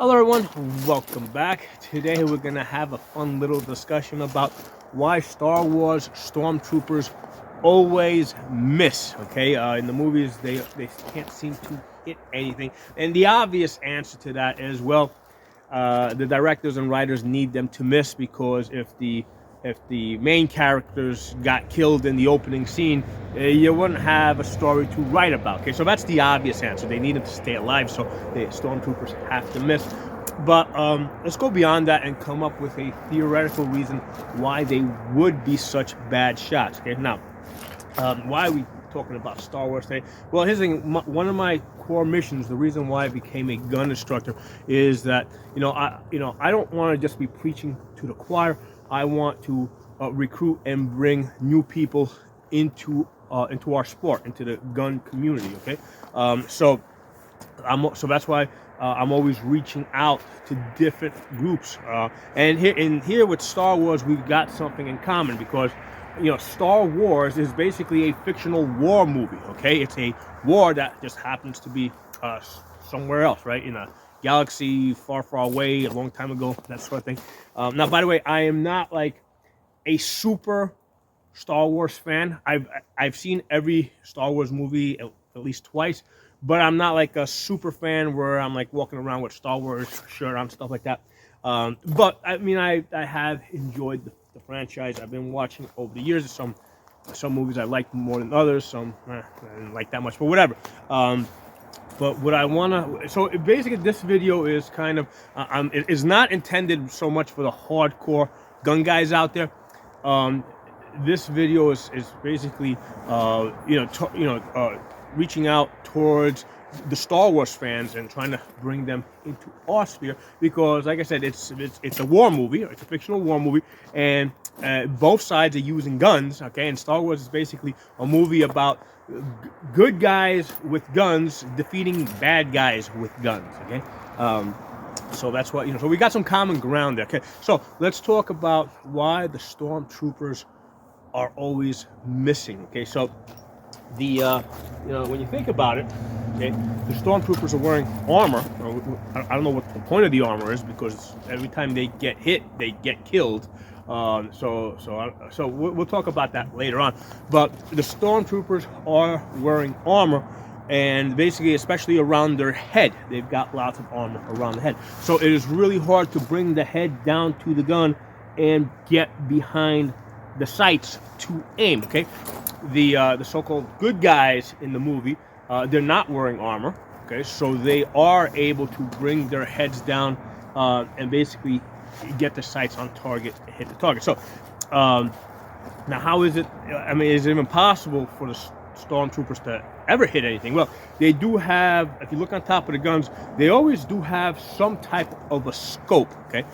Hello everyone, welcome back. Today we're going to have a fun little discussion about why Star Wars Stormtroopers always miss. Okay, in the movies they can't seem to hit anything. And the obvious answer to that is, well, the directors and writers need them to miss, because if the main characters got killed in the opening scene, you wouldn't have a story to write about. Okay, so that's the obvious answer. They need them to stay alive, so the stormtroopers have to miss. But let's go beyond that and come up with a theoretical reason why they would be such bad shots. Okay, now, why are we talking about Star Wars today? Well, here's the thing. One of my core missions, the reason why I became a gun instructor, is that I don't want to just be preaching to the choir. I want to recruit and bring new people into our sport, into the gun community. Okay, so that's why I'm always reaching out to different groups. And here with Star Wars, we've got something in common, because Star Wars is basically a fictional war movie. Okay, it's a war that just happens to be somewhere else, right, in a galaxy far, far away, a long time ago, that sort of thing. Now, by the way, I am not like a super Star Wars fan. I've seen every Star Wars movie at least twice, but I'm not like a super fan where I'm like walking around with Star Wars shirt on, stuff like that. But I mean, I have enjoyed the franchise. I've been watching over the years. Some movies I liked more than others. Some I didn't like that much, but whatever. But what I wanna, so basically this video is kind of, it is not intended so much for the hardcore gun guys out there. This video is basically, reaching out towards the Star Wars fans and trying to bring them into our sphere, because, like I said, it's a war movie. It's a fictional war movie, and both sides are using guns. Okay, and Star Wars is basically a movie about good guys with guns defeating bad guys with guns. Okay, so that's what So we got some common ground there. Okay, so let's talk about why the Stormtroopers are always missing. Okay, so when you think about it, okay, the stormtroopers are wearing armor. I don't know what the point of the armor is, because every time they get hit, they get killed. So we'll talk about that later on. But the stormtroopers are wearing armor, and basically, especially around their head, they've got lots of armor around the head. So it is really hard to bring the head down to the gun and get behind the sights to aim. Okay, the so-called good guys in the movie, they're not wearing armor. Okay, so they are able to bring their heads down and basically get the sights on target, hit the target. So now, how is it? I mean, is it even possible for the stormtroopers to ever hit anything? Well, they do have. If you look on top of the guns, they always do have some type of a scope. Okay,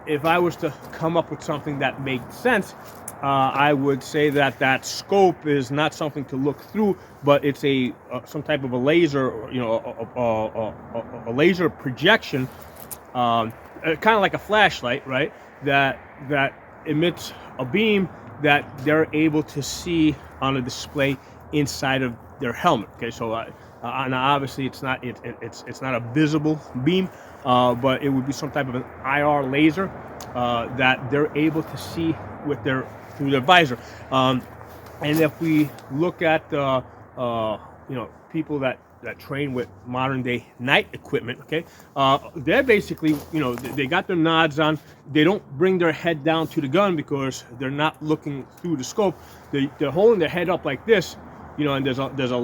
if I was to come up with something that made sense, I would say that scope is not something to look through, but it's some type of a laser, a laser projection, kind of like a flashlight, right? That emits a beam that they're able to see on a display inside of their helmet. Okay, so and obviously it's not a visible beam, but it would be some type of an IR laser that they're able to see through their visor. And if we look at people that train with modern day night equipment, okay, they're basically, they got their nods on. They don't bring their head down to the gun because they're not looking through the scope. They're holding their head up like this, and there's a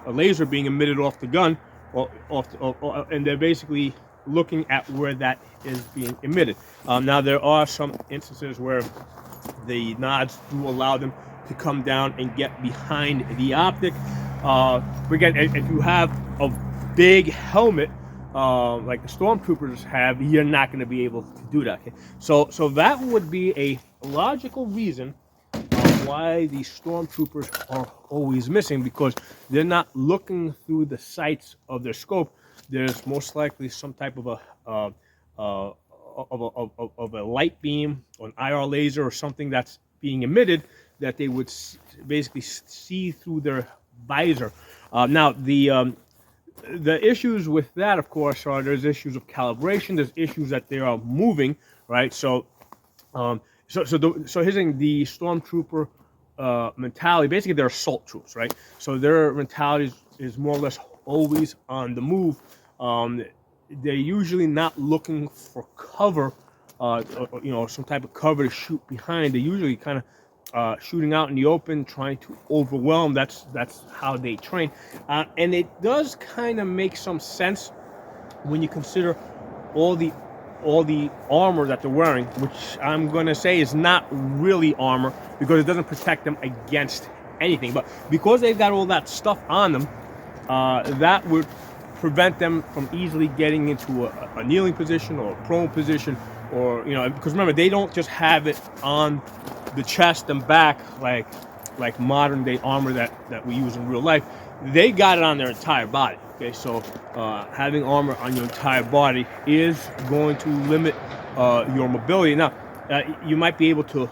laser being emitted off the gun, and they're basically looking at where that is being emitted. Now, there are some instances where the nods do allow them to come down and get behind the optic. Again, if you have a big helmet like the stormtroopers have, you're not going to be able to do that. Okay? So that would be a logical reason why the stormtroopers are always missing, because they're not looking through the sights of their scope. There's most likely some type of a light beam or an IR laser or something that's being emitted that they would basically see through their visor. Now, the issues with that, of course, are there's issues of calibration. There's issues that they are moving, right? Um, so here's the stormtrooper mentality. Basically, they're assault troops, right? So their mentality is more or less always on the move. Um, they're usually not looking for cover, some type of cover to shoot behind. They're usually kind of shooting out in the open, trying to overwhelm. That's how they train, and it does kind of make some sense when you consider all the armor that they're wearing, which I'm gonna say is not really armor because it doesn't protect them against anything. But because they've got all that stuff on them, that would prevent them from easily getting into a kneeling position or a prone position, or because remember, they don't just have it on the chest and back like modern day armor that we use in real life. They got it on their entire body. Okay, so having armor on your entire body is going to limit your mobility. Now, you might be able to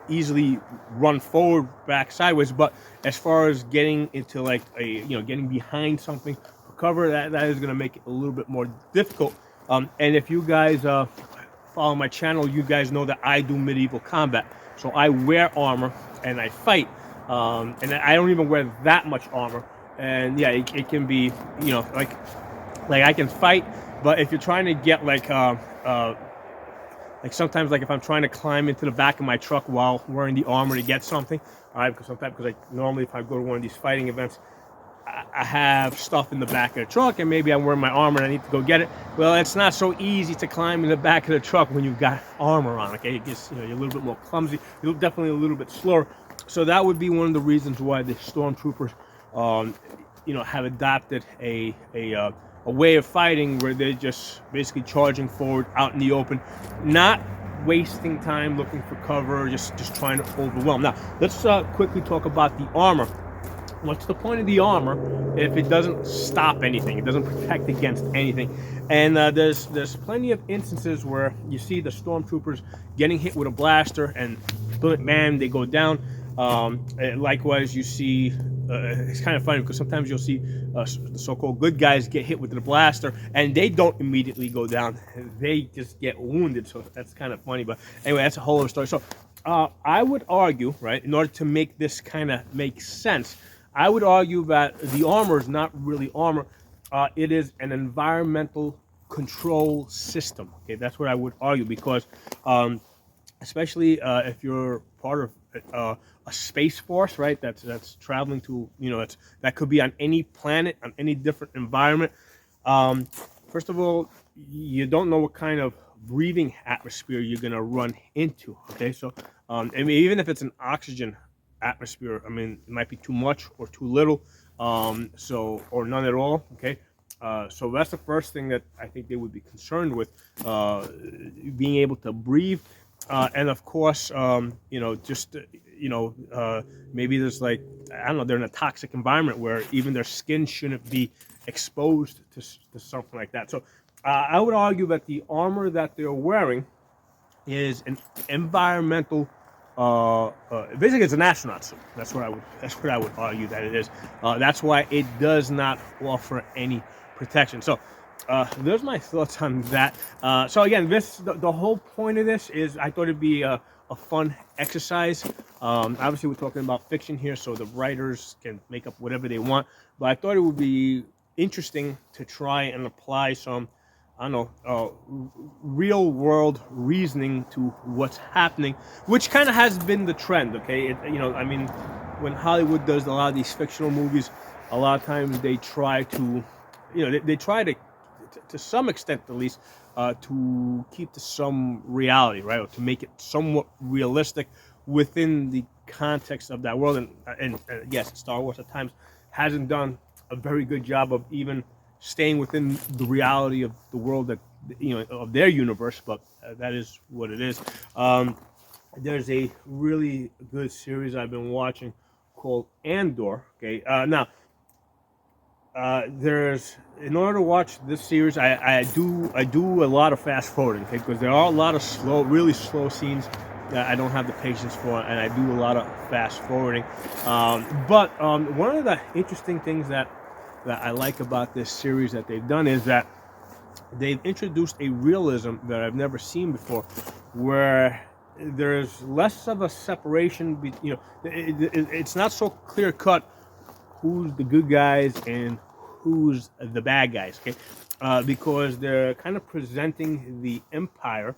easily run forward, back, sideways, but as far as getting into like getting behind something for cover, that is going to make it a little bit more difficult. And if you guys follow my channel, you guys know that I do medieval combat. So I wear armor and I fight, and I don't even wear that much armor. And yeah, it can be, like I can fight, but if you're trying to get like sometimes, like if I'm trying to climb into the back of my truck while wearing the armor to get something, all right, because normally if I go to one of these fighting events, I have stuff in the back of the truck, and maybe I'm wearing my armor and I need to go get it. Well, it's not so easy to climb in the back of the truck when you've got armor on. Okay, it gets, you're a little bit more clumsy. You're definitely a little bit slower. So that would be one of the reasons why the stormtroopers, have adopted a way of fighting where they're just basically charging forward out in the open, not wasting time looking for cover, just trying to overwhelm. Now, let's quickly talk about the armor. What's the point of the armor if it doesn't stop anything? It doesn't protect against anything. And there's plenty of instances where you see the stormtroopers getting hit with a blaster, and man, they go down. Likewise, you see, it's kind of funny because sometimes you'll see the so-called good guys get hit with the blaster, and they don't immediately go down. They just get wounded. So that's kind of funny. But anyway, that's a whole other story. So I would argue, right, in order to make this kind of make sense, I would argue that the armor is not really armor. It is an environmental control system. Okay, that's what I would argue, because especially if you're part of a space force, right? That's traveling to, that could be on any planet, on any different environment. First of all, you don't know what kind of breathing atmosphere you're gonna run into. Okay, so even if it's an oxygen atmosphere, it might be too much or too little, or none at all. Okay, so that's the first thing that I think they would be concerned with, being able to breathe, and of course, maybe there's like, I don't know, they're in a toxic environment where even their skin shouldn't be exposed to something like that. So I would argue that the armor that they're wearing is an environmental. Basically, it's an astronaut suit. That's what I would argue that it is. That's why it does not offer any protection. So there's my thoughts on that. So again, the whole point of this is I thought it'd be a fun exercise. Obviously, we're talking about fiction here, so the writers can make up whatever they want. But I thought it would be interesting to try and apply some, I don't know, real world reasoning to what's happening, which kind of has been the trend. Okay, when Hollywood does a lot of these fictional movies, a lot of times they try to, they try to some extent at least, to keep to some reality, right, or to make it somewhat realistic within the context of that world. And yes, Star Wars at times hasn't done a very good job of even staying within the reality of the world that, of their universe, but that is what it is. There's a really good series I've been watching called Andor. Okay, now in order to watch this series, I do a lot of fast forwarding, okay, because there are a lot of really slow scenes that I don't have the patience for, and I do a lot of fast forwarding. But one of the interesting things that that I like about this series that they've done is that they've introduced a realism that I've never seen before, where there's less of a separation. It's not so clear cut who's the good guys and who's the bad guys. Okay, because they're kind of presenting the Empire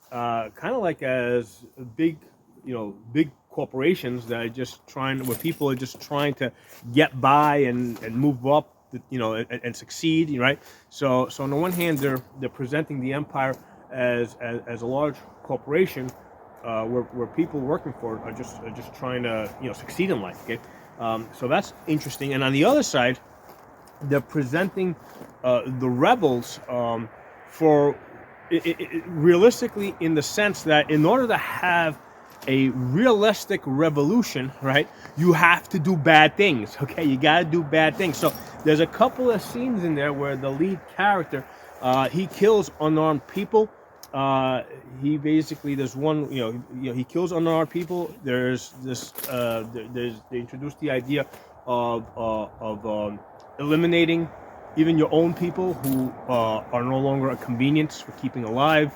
kind of like as big, big corporations that are just trying, where people are just trying to get by and move up, and succeed, right? So on the one hand, they're presenting the Empire as a large corporation, where people working for it are just trying to succeed in life. Okay, so that's interesting. And on the other side, they're presenting the rebels for realistically, in the sense that in order to have a realistic revolution, right, you have to do bad things. Okay, you got to do bad things. So there's a couple of scenes in there where the lead character, he kills unarmed people. He basically, there's one, he kills unarmed people. There's this, they introduced the idea of eliminating even your own people who are no longer a convenience for keeping alive,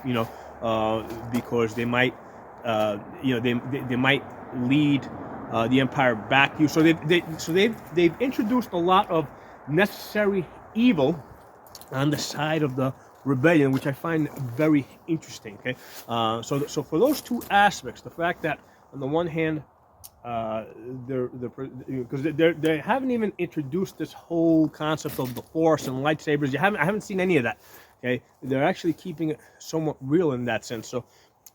because they might, they might lead the Empire back to you. So they've introduced a lot of necessary evil on the side of the rebellion, which I find very interesting. Okay, so for those two aspects, the fact that on the one hand, because they haven't even introduced this whole concept of the Force and lightsabers. I haven't seen any of that. Okay, they're actually keeping it somewhat real in that sense. So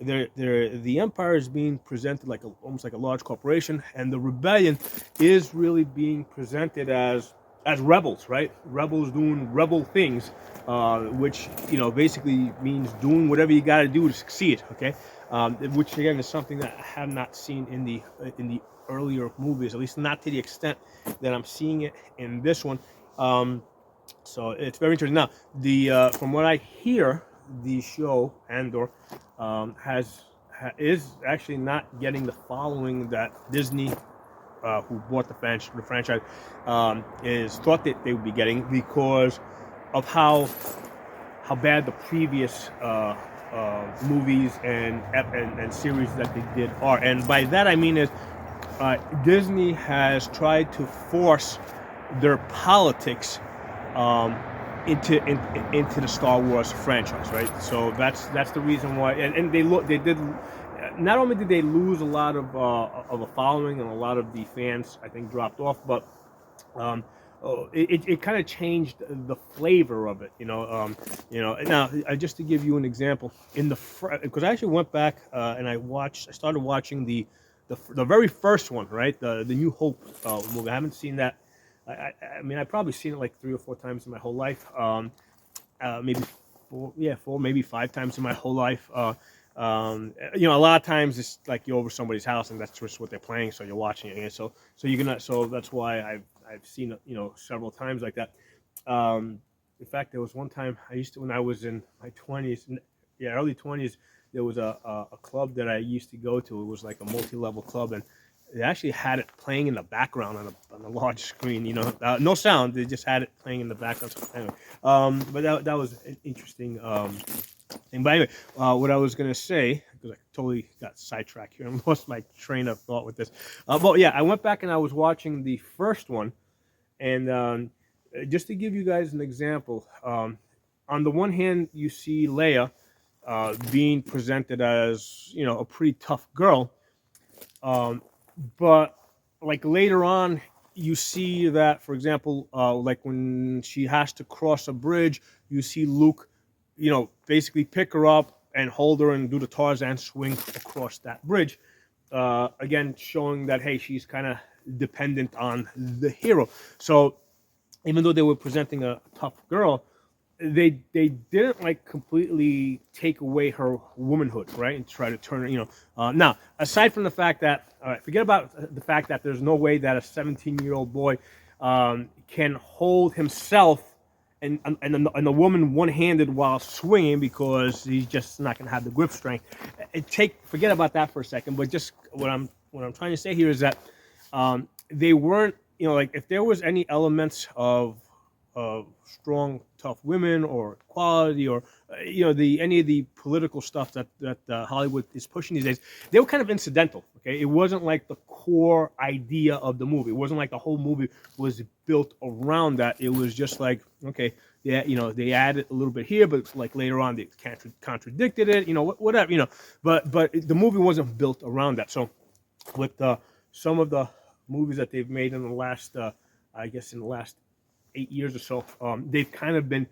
the Empire is being presented like almost like a large corporation, and the rebellion is really being presented as rebels, right? Rebels doing rebel things, which basically means doing whatever you got to do to succeed. Okay, which again is something that I have not seen in the earlier movies, at least not to the extent that I'm seeing it in this one. So it's very interesting. Now, from what I hear, the show Andor is actually not getting the following that Disney, who bought the franchise, is thought that they would be getting, because of how bad the previous movies and series that they did are. And by that I mean is Disney has tried to force their politics into the Star Wars franchise, right? So that's the reason why. And they did. Not only did they lose a lot of a following, and a lot of the fans, I think, dropped off, but it kind of changed the flavor of it, Now, just to give you an example, because I actually went back and I started watching the very first one, right? The New Hope movie. I haven't seen that. I mean, I've probably seen it like 3 or 4 times in my whole life. Maybe 4, maybe 5 times in my whole life. A lot of times it's like you're over somebody's house and that's just what they're playing, so you're watching it. And so that's why I've seen it, several times like that. In fact, there was one time when I was in my 20s, early 20s, there was a club that I used to go to. It was like a multi-level club, and they actually had it playing in the background on a large screen. No sound. They just had it playing in the background. So anyway, but that was an interesting thing. But anyway, what I was gonna say, because I totally got sidetracked here and lost my train of thought with this. But yeah, I went back and I was watching the first one, and just to give you guys an example, on the one hand, you see Leia being presented as a pretty tough girl, but like later on, you see that, for example, like when she has to cross a bridge, you see Luke, basically pick her up and hold her and do the Tarzan swing across that bridge. Again, showing that, hey, she's kind of dependent on the hero. So even though they were presenting a tough girl, they didn't like completely take away her womanhood, right, and try to turn her, now, aside from the fact that, all right, forget about the fact that there's no way that a 17-year-old boy can hold himself and a woman one-handed while swinging, because he's just not going to have the grip strength. Forget about that for a second, but just what I'm trying to say here is that they weren't, like, if there was any elements of strong, tough women or equality or any of the political stuff that Hollywood is pushing these days. They were kind of incidental. Okay, it wasn't like the core idea of the movie. It wasn't like the whole movie was built around that. It was just like, okay, yeah, they added a little bit here, but like later on they contradicted it. Whatever. But the movie wasn't built around that. So with some of the movies that they've made in the last, I guess, in the last 8 years or so, they've kind of been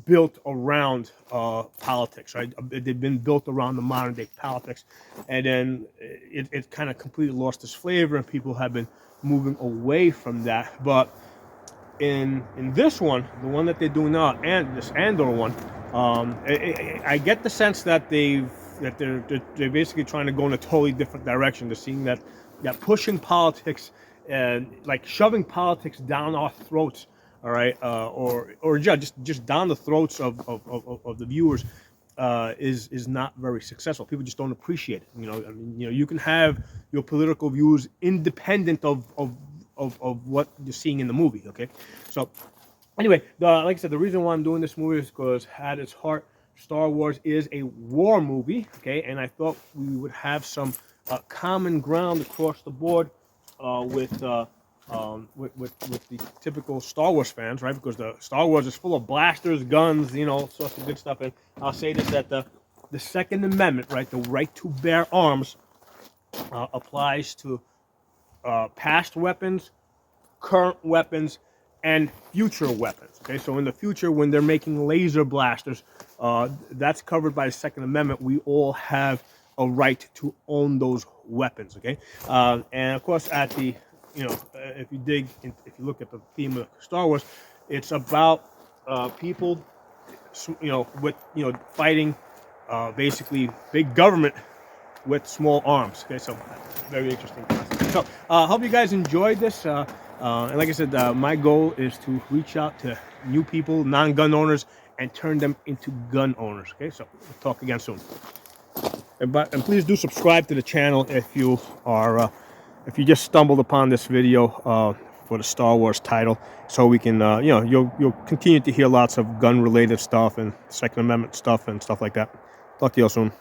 built around politics, right? They've been built around the modern day politics, and then it kind of completely lost its flavor, and people have been moving away from that. But in this one, the one that they're doing now, and this Andor one, I get the sense that they're basically trying to go in a totally different direction. They're seeing that pushing politics and like shoving politics down our throats, all right, or just down the throats of the viewers, is not very successful. People just don't appreciate it. You can have your political views independent of what you're seeing in the movie. Okay, so anyway, like I said, the reason why I'm doing this movie is because at its heart, Star Wars is a war movie. Okay, and I thought we would have some common ground across the board with the typical Star Wars fans, right? Because the Star Wars is full of blasters, guns, all sorts of good stuff. And I'll say this, that the Second Amendment, right, the right to bear arms, applies to past weapons, current weapons, and future weapons. Okay, so in the future, when they're making laser blasters, that's covered by the Second Amendment. We all have a right to own those weapons. Okay, and of course, at the if you look at the theme of Star Wars, it's about people, with fighting basically big government with small arms. Okay, so very interesting concept. So I hope you guys enjoyed this. And like I said, my goal is to reach out to new people, non-gun owners, and turn them into gun owners. Okay, so we'll talk again soon. And please do subscribe to the channel if you just stumbled upon this video for the Star Wars title, so we can you'll continue to hear lots of gun-related stuff and Second Amendment stuff and stuff like that. Talk to you all soon.